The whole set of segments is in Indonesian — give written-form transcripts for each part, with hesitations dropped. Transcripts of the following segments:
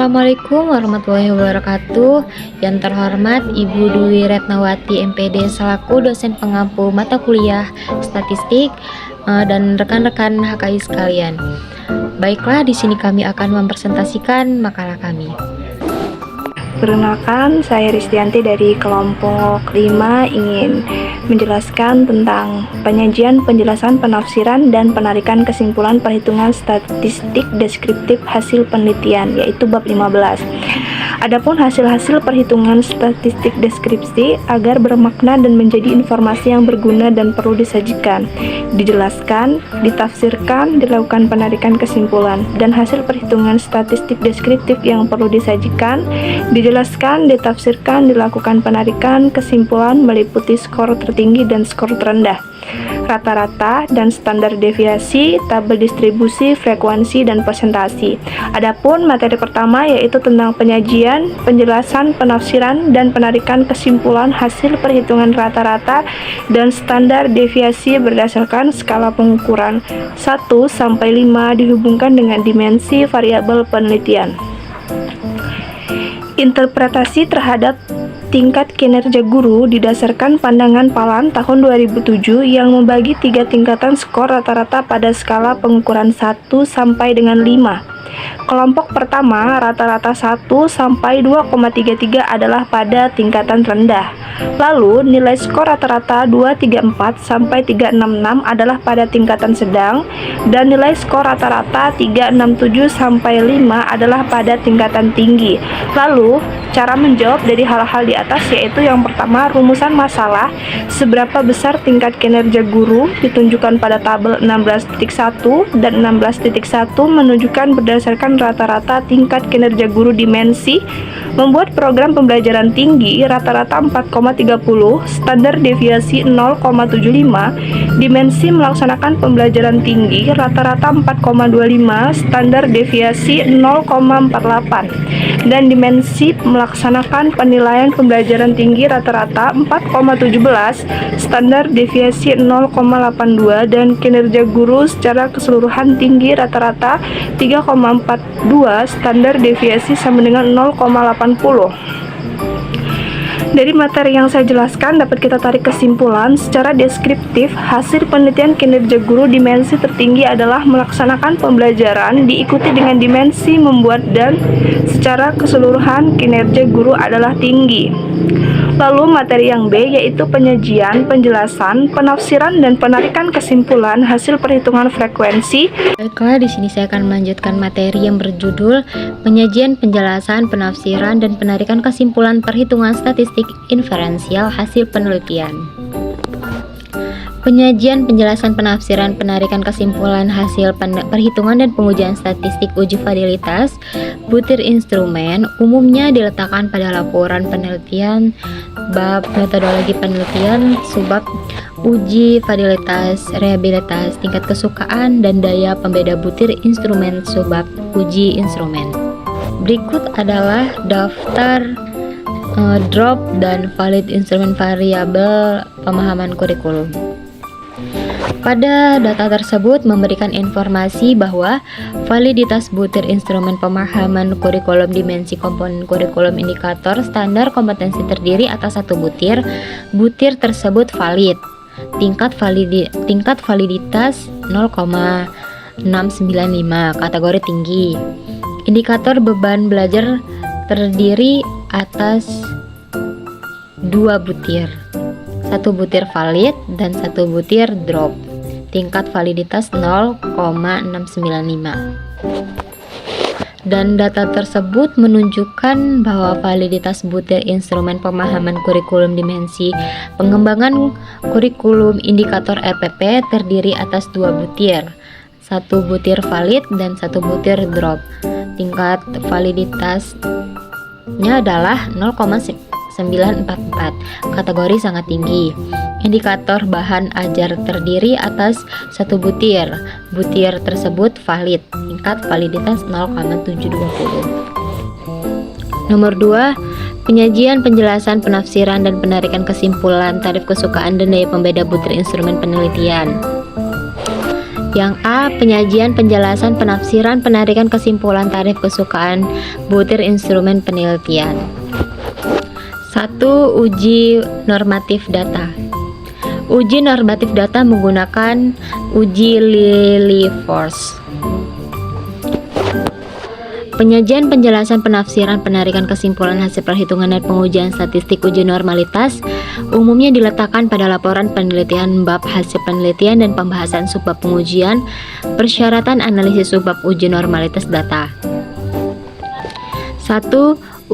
Assalamualaikum warahmatullahi wabarakatuh. Yang terhormat Ibu Dwi Retnawati MPD selaku dosen pengampu mata kuliah statistik dan rekan-rekan HKI sekalian. Baiklah, di sini kami akan mempresentasikan makalah kami. Perkenalkan, saya Ristianti dari kelompok 5 ingin menjelaskan tentang penyajian, penjelasan, penafsiran, dan penarikan kesimpulan perhitungan statistik deskriptif hasil penelitian, yaitu bab 15. Adapun hasil-hasil perhitungan statistik deskripsi agar bermakna dan menjadi informasi yang berguna dan perlu disajikan, dijelaskan, ditafsirkan, dilakukan penarikan kesimpulan, dan hasil perhitungan statistik deskriptif yang perlu disajikan, dijelaskan, ditafsirkan, dilakukan penarikan kesimpulan meliputi skor tertinggi dan skor terendah, rata-rata dan standar deviasi, tabel distribusi, frekuensi, dan presentasi. Adapun materi pertama yaitu tentang penyajian, penjelasan, penafsiran, dan penarikan kesimpulan hasil perhitungan rata-rata dan standar deviasi berdasarkan skala pengukuran 1 sampai 5 dihubungkan dengan dimensi variabel penelitian. Interpretasi terhadap tingkat kinerja guru didasarkan pandangan Palan tahun 2007 yang membagi 3 tingkatan skor rata-rata pada skala pengukuran 1 sampai dengan 5. Kelompok pertama rata-rata 1 sampai 2,33 adalah pada tingkatan rendah. Lalu nilai skor rata-rata 234 sampai 366 adalah pada tingkatan sedang, dan nilai skor rata-rata 367 sampai 5 adalah pada tingkatan tinggi. Lalu cara menjawab dari hal-hal di atas yaitu yang pertama, rumusan masalah seberapa besar tingkat kinerja guru ditunjukkan pada tabel 16.1 dan 16.1 menunjukkan berdasarkan rata-rata tingkat kinerja guru dimensi membuat program pembelajaran tinggi rata-rata 4,30, standar deviasi 0,75, dimensi melaksanakan pembelajaran tinggi rata-rata 4,25, standar deviasi 0,48, dan dimensi melaksanakan penilaian pembelajaran tinggi rata-rata 4,17, standar deviasi 0,82, dan kinerja guru secara keseluruhan tinggi rata-rata 3,42, standar deviasi sama dengan 0,80. Dari materi yang saya jelaskan dapat kita tarik kesimpulan secara deskriptif hasil penelitian kinerja guru dimensi tertinggi adalah melaksanakan pembelajaran diikuti dengan dimensi membuat, dan secara keseluruhan kinerja guru adalah tinggi. Lalu materi yang B yaitu penyajian, penjelasan, penafsiran, dan penarikan kesimpulan hasil perhitungan frekuensi. Baiklah, di sini saya akan melanjutkan materi yang berjudul penyajian, penjelasan, penafsiran, dan penarikan kesimpulan perhitungan statistik inferensial hasil penelitian. Penyajian, penjelasan, penafsiran, penarikan kesimpulan hasil perhitungan dan pengujian statistik uji validitas butir instrumen umumnya diletakkan pada laporan penelitian, bab metodologi penelitian, subbab uji validitas, reliabilitas, tingkat kesukaan, dan daya pembeda butir instrumen, subbab uji instrumen. Berikut adalah daftar drop dan valid instrumen variabel pemahaman kurikulum. Pada data tersebut memberikan informasi bahwa validitas butir instrumen pemahaman kurikulum, dimensi komponen kurikulum, indikator standar kompetensi terdiri atas 1 butir. Butir tersebut valid. Tingkat validitas 0,695, kategori tinggi. Indikator beban belajar terdiri atas 2 butir. 1 butir valid dan 1 butir drop. Tingkat validitas 0,695. Dan data tersebut menunjukkan bahwa validitas butir instrumen pemahaman kurikulum, dimensi pengembangan kurikulum, indikator RPP terdiri atas 2 butir. 1 butir valid dan 1 butir drop. Tingkat validitasnya adalah 0,944, kategori sangat tinggi. Indikator bahan ajar terdiri atas 1 butir. Butir tersebut valid. Tingkat validitas 0,720. Nomor 2, penyajian, penjelasan, penafsiran, dan penarikan kesimpulan tarif kesukaan dan daya pembeda butir instrumen penelitian. Yang A. Penyajian, penjelasan, penafsiran, penarikan kesimpulan, tarif, kesukaan, butir instrumen penelitian. 1. Uji normatif data. Uji normatif data menggunakan uji Lilliefors. Penyajian, penjelasan, penafsiran, penarikan kesimpulan hasil perhitungan dan pengujian statistik uji normalitas umumnya diletakkan pada laporan penelitian bab hasil penelitian dan pembahasan subbab pengujian, persyaratan analisis subbab uji normalitas data. 1.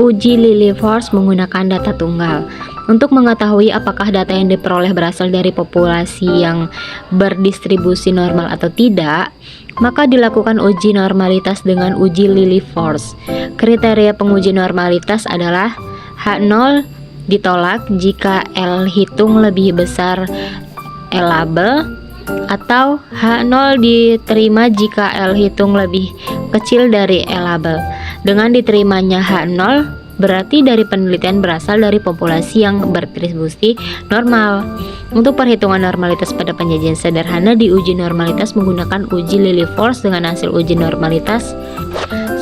Uji Lilliefors menggunakan data tunggal. Untuk mengetahui apakah data yang diperoleh berasal dari populasi yang berdistribusi normal atau tidak, maka dilakukan uji normalitas dengan uji Lilliefors. Kriteria penguji normalitas adalah H0 ditolak jika L hitung lebih besar L label, atau H0 diterima jika L hitung lebih kecil dari L label. Dengan diterimanya H0 berarti dari penelitian berasal dari populasi yang berdistribusi normal. Untuk perhitungan normalitas pada penyajian sederhana, diuji normalitas menggunakan uji Lilliefors dengan hasil uji normalitas.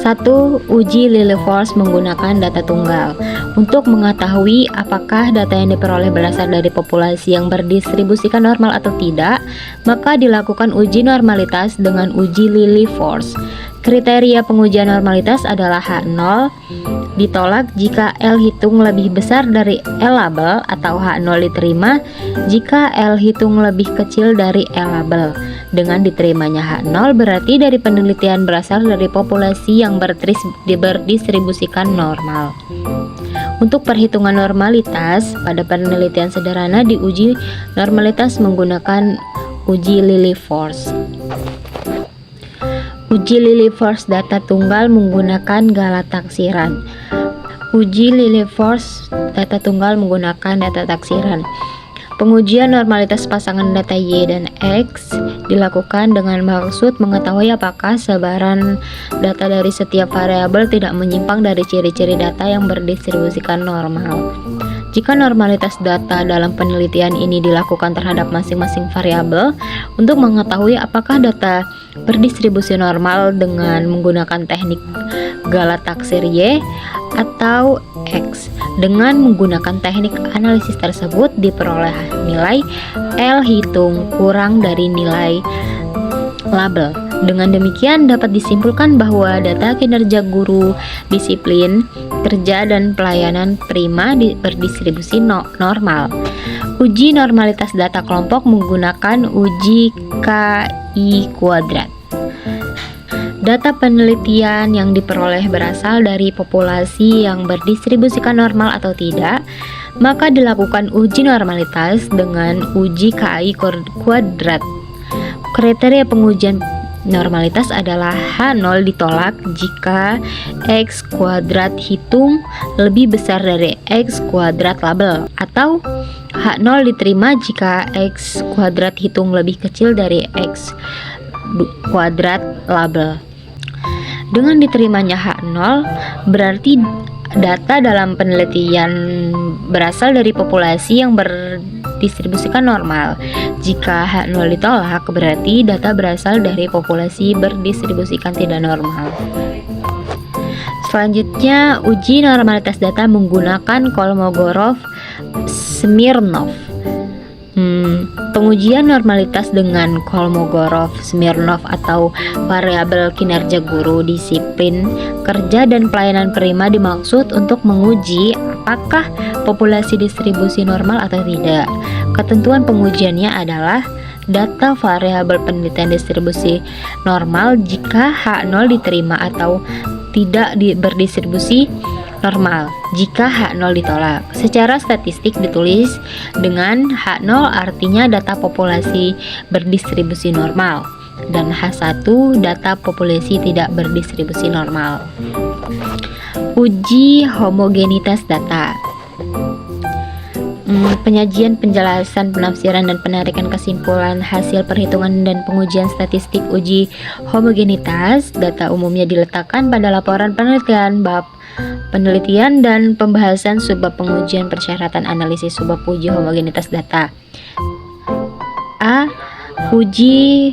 1. Uji Lilliefors menggunakan data tunggal. Untuk mengetahui apakah data yang diperoleh berasal dari populasi yang berdistribusikan normal atau tidak, maka dilakukan uji normalitas dengan uji Lilliefors. Kriteria pengujian normalitas adalah H0 ditolak jika L hitung lebih besar dari L label, atau H0 diterima jika L hitung lebih kecil dari L label. Dengan diterimanya H0 berarti dari penelitian berasal dari populasi yang berdistribusikan normal. Untuk perhitungan normalitas pada penelitian sederhana, diuji normalitas menggunakan uji Lilliefors. Uji Lilliefors data tunggal menggunakan skala taksiran. Uji Lilliefors data tunggal menggunakan data taksiran. Pengujian normalitas pasangan data Y dan X dilakukan dengan maksud mengetahui apakah sebaran data dari setiap variabel tidak menyimpang dari ciri-ciri data yang berdistribusikan normal. Jika normalitas data dalam penelitian ini dilakukan terhadap masing-masing variabel, untuk mengetahui apakah data berdistribusi normal dengan menggunakan teknik skala taksir Y atau X. Dengan menggunakan teknik analisis tersebut diperoleh nilai L hitung kurang dari nilai label. Dengan demikian dapat disimpulkan bahwa data kinerja guru disiplin, kerja, dan pelayanan prima berdistribusi normal. Uji normalitas data kelompok menggunakan uji KI kuadrat. Data penelitian yang diperoleh berasal dari populasi yang berdistribusikan normal atau tidak, maka dilakukan uji normalitas dengan uji KI kuadrat. Kriteria pengujian normalitas adalah H0 ditolak jika X kuadrat hitung lebih besar dari X kuadrat label, atau H0 diterima jika X kuadrat hitung lebih kecil dari X kuadrat label. Dengan diterimanya H0 berarti data dalam penelitian berasal dari populasi yang berdistribusikan normal. Jika H0 ditolak berarti data berasal dari populasi berdistribusikan tidak normal. Selanjutnya, uji normalitas data menggunakan Kolmogorov-Smirnov. Pengujian normalitas dengan Kolmogorov-Smirnov atau variabel kinerja guru disiplin, kerja, dan pelayanan prima dimaksud untuk menguji apakah populasi distribusi normal atau tidak. Ketentuan pengujiannya adalah data variabel penelitian distribusi normal jika H0 diterima atau tidak berdistribusi normal jika H0 ditolak. Secara statistik ditulis dengan H0 artinya data populasi berdistribusi normal dan H1 data populasi tidak berdistribusi normal. Uji homogenitas data. Penyajian, penjelasan, penafsiran, dan penarikan kesimpulan hasil perhitungan dan pengujian statistik uji homogenitas data umumnya diletakkan pada laporan penelitian bab penelitian dan pembahasan subbab pengujian persyaratan analisis subbab uji homogenitas data. A. Uji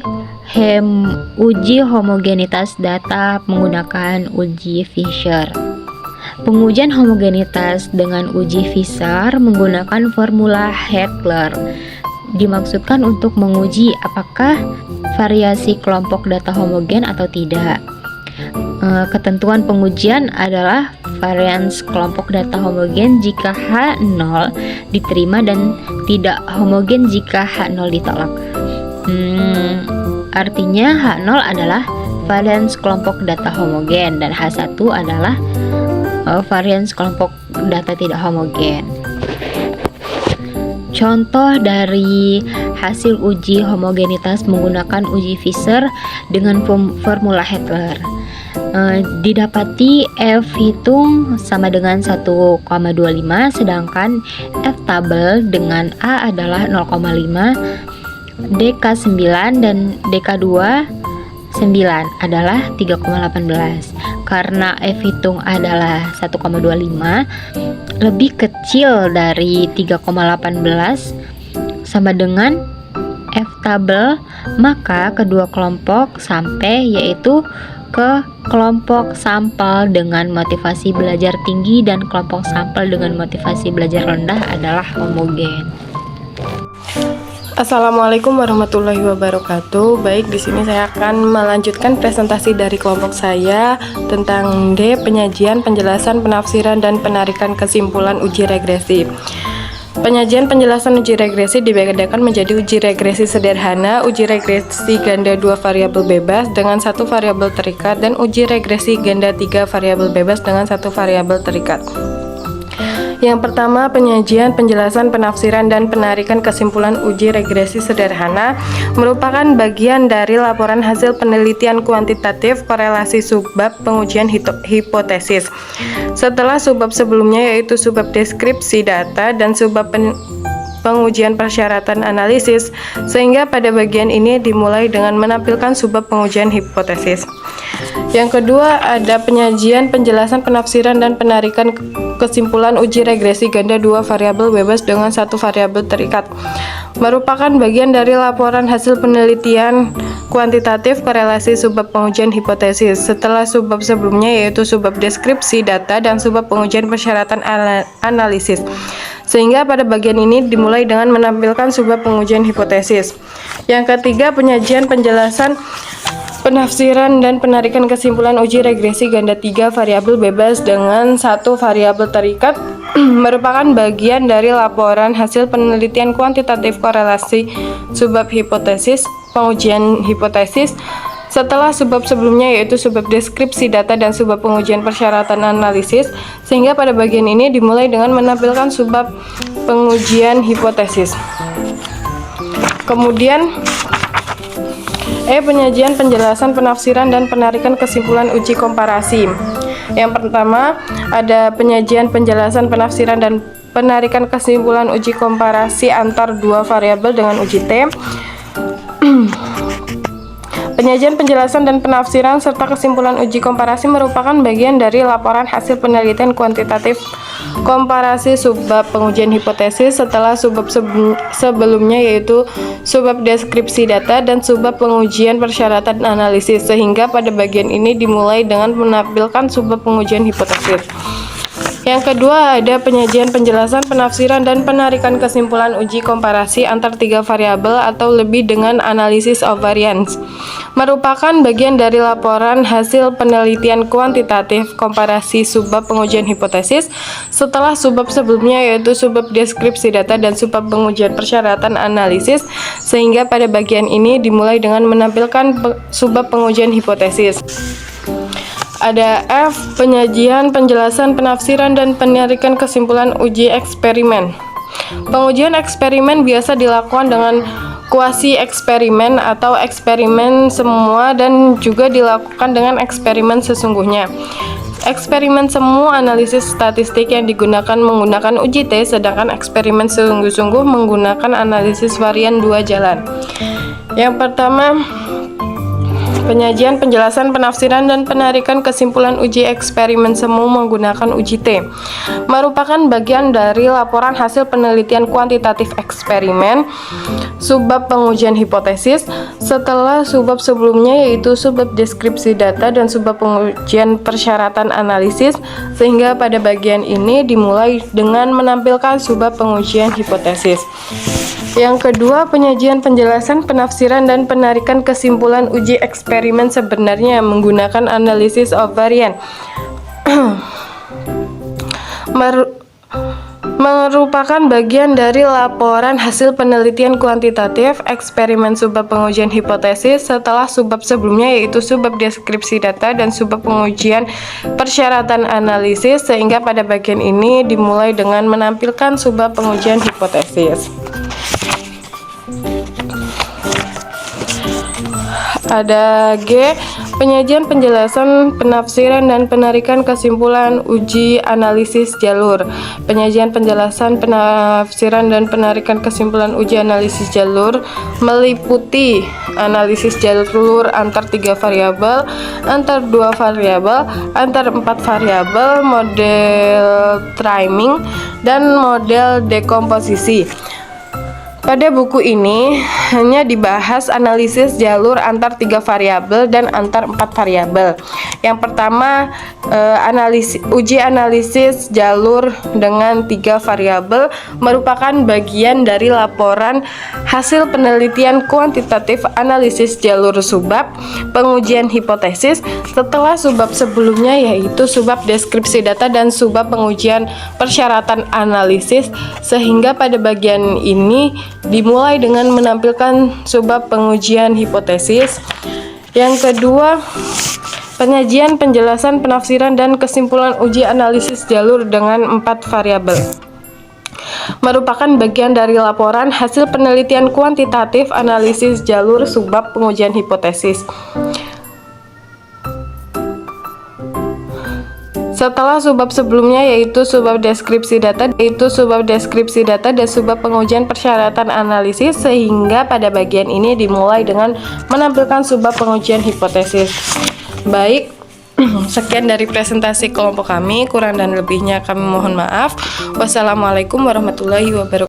Uji homogenitas data menggunakan uji Fisher. Pengujian homogenitas dengan uji Fisher menggunakan formula Heckler dimaksudkan untuk menguji apakah variasi kelompok data homogen atau tidak. Ketentuan pengujian adalah varians kelompok data homogen jika H0 diterima dan tidak homogen jika H0 ditolak. Artinya H0 adalah varians kelompok data homogen dan H1 adalah varians kelompok data tidak homogen. Contoh dari hasil uji homogenitas menggunakan uji Fisher dengan formula Heckler. Didapati F hitung sama dengan 1,25 sedangkan F tabel dengan A adalah 0,5, DK9 dan DK2 9 adalah 3,18. Karena F hitung adalah 1,25 lebih kecil dari 3,18 sama dengan F tabel, maka kedua kelompok sampai yaitu ke kelompok sampel dengan motivasi belajar tinggi dan kelompok sampel dengan motivasi belajar rendah adalah homogen. Assalamualaikum warahmatullahi wabarakatuh. Baik, di sini saya akan melanjutkan presentasi dari kelompok saya tentang D, penyajian, penjelasan, penafsiran, dan penarikan kesimpulan uji regresi. Penyajian penjelasan uji regresi dibedakan menjadi uji regresi sederhana, uji regresi ganda 2 variabel bebas dengan 1 variabel terikat, dan uji regresi ganda 3 variabel bebas dengan 1 variabel terikat. Yang pertama, penyajian, penjelasan, penafsiran, dan penarikan kesimpulan uji regresi sederhana merupakan bagian dari laporan hasil penelitian kuantitatif korelasi subbab pengujian hipotesis. Setelah subbab sebelumnya yaitu subbab deskripsi data dan subbab pengujian persyaratan analisis, sehingga pada bagian ini dimulai dengan menampilkan subbab pengujian hipotesis. Yang kedua, ada penyajian, penjelasan, penafsiran, dan penarikan kesimpulan uji regresi ganda 2 variabel bebas dengan 1 variabel terikat. Merupakan bagian dari laporan hasil penelitian kuantitatif korelasi subbab pengujian hipotesis. Setelah subbab sebelumnya yaitu subbab deskripsi data dan subbab pengujian persyaratan analisis. Sehingga pada bagian ini dimulai dengan menampilkan subbab pengujian hipotesis. Yang ketiga, penyajian, penjelasan, penafsiran, dan penarikan kesimpulan uji regresi ganda 3 variabel bebas dengan 1 variabel terikat merupakan bagian dari laporan hasil penelitian kuantitatif korelasi subbab hipotesis, pengujian hipotesis. Setelah subbab sebelumnya yaitu subbab deskripsi data dan subbab pengujian persyaratan analisis, sehingga pada bagian ini dimulai dengan menampilkan subbab pengujian hipotesis. Kemudian penyajian, penjelasan, penafsiran, dan penarikan kesimpulan uji komparasi. Yang pertama, ada penyajian, penjelasan, penafsiran, dan penarikan kesimpulan uji komparasi antar dua variabel dengan uji T. Penyajian, penjelasan, dan penafsiran serta kesimpulan uji komparasi merupakan bagian dari laporan hasil penelitian kuantitatif komparasi subbab pengujian hipotesis setelah subbab sebelumnya yaitu subbab deskripsi data dan subbab pengujian persyaratan analisis, sehingga pada bagian ini dimulai dengan menampilkan subbab pengujian hipotesis. Yang kedua, ada penyajian, penjelasan, penafsiran, dan penarikan kesimpulan uji komparasi antar tiga variabel atau lebih dengan analisis of variance. Merupakan bagian dari laporan hasil penelitian kuantitatif komparasi subbab pengujian hipotesis setelah subbab sebelumnya yaitu subbab deskripsi data dan subbab pengujian persyaratan analisis, sehingga pada bagian ini dimulai dengan menampilkan subbab pengujian hipotesis. Ada F, penyajian, penjelasan, penafsiran, dan penarikan kesimpulan uji eksperimen. Pengujian eksperimen biasa dilakukan dengan kuasi eksperimen atau eksperimen semua dan juga dilakukan dengan eksperimen sesungguhnya. Eksperimen semu analisis statistik yang digunakan menggunakan uji T, sedangkan eksperimen sungguh-sungguh menggunakan analisis varian dua jalan. Yang pertama, Penyajian, penjelasan, penafsiran, dan penarikan kesimpulan uji eksperimen semu menggunakan uji T merupakan bagian dari laporan hasil penelitian kuantitatif eksperimen subbab pengujian hipotesis setelah subbab sebelumnya, yaitu subbab deskripsi data dan subbab pengujian persyaratan analisis, sehingga pada bagian ini dimulai dengan menampilkan subbab pengujian hipotesis. Yang kedua, penyajian, penjelasan, penafsiran, dan penarikan kesimpulan uji eksperimen sebenarnya menggunakan analisis of variance merupakan bagian dari laporan hasil penelitian kuantitatif eksperimen subbab pengujian hipotesis setelah subbab sebelumnya, yaitu subbab deskripsi data dan subbab pengujian persyaratan analisis, sehingga pada bagian ini dimulai dengan menampilkan subbab pengujian hipotesis. Ada G, penyajian, penjelasan, penafsiran, dan penarikan kesimpulan uji analisis jalur. Penyajian, penjelasan, penafsiran, dan penarikan kesimpulan uji analisis jalur meliputi analisis jalur antar 3 variabel, antar 2 variabel, antar 4 variabel, model timing, dan model dekomposisi. Pada buku ini hanya dibahas analisis jalur antar 3 variabel dan antar 4 variabel. Yang pertama, uji analisis jalur dengan 3 variabel merupakan bagian dari laporan hasil penelitian kuantitatif analisis jalur subbab pengujian hipotesis setelah subbab sebelumnya, yaitu subbab deskripsi data dan subbab pengujian persyaratan analisis, sehingga pada bagian ini dimulai dengan menampilkan subbab pengujian hipotesis. Yang kedua, penyajian, penjelasan, penafsiran, dan kesimpulan uji analisis jalur dengan 4 variabel merupakan bagian dari laporan hasil penelitian kuantitatif analisis jalur subbab pengujian hipotesis setelah subbab sebelumnya, yaitu subbab deskripsi data dan subbab pengujian persyaratan analisis, sehingga pada bagian ini dimulai dengan menampilkan subbab pengujian hipotesis. Baik, sekian dari presentasi kelompok kami, kurang dan lebihnya kami mohon maaf. Wassalamualaikum warahmatullahi wabarakatuh.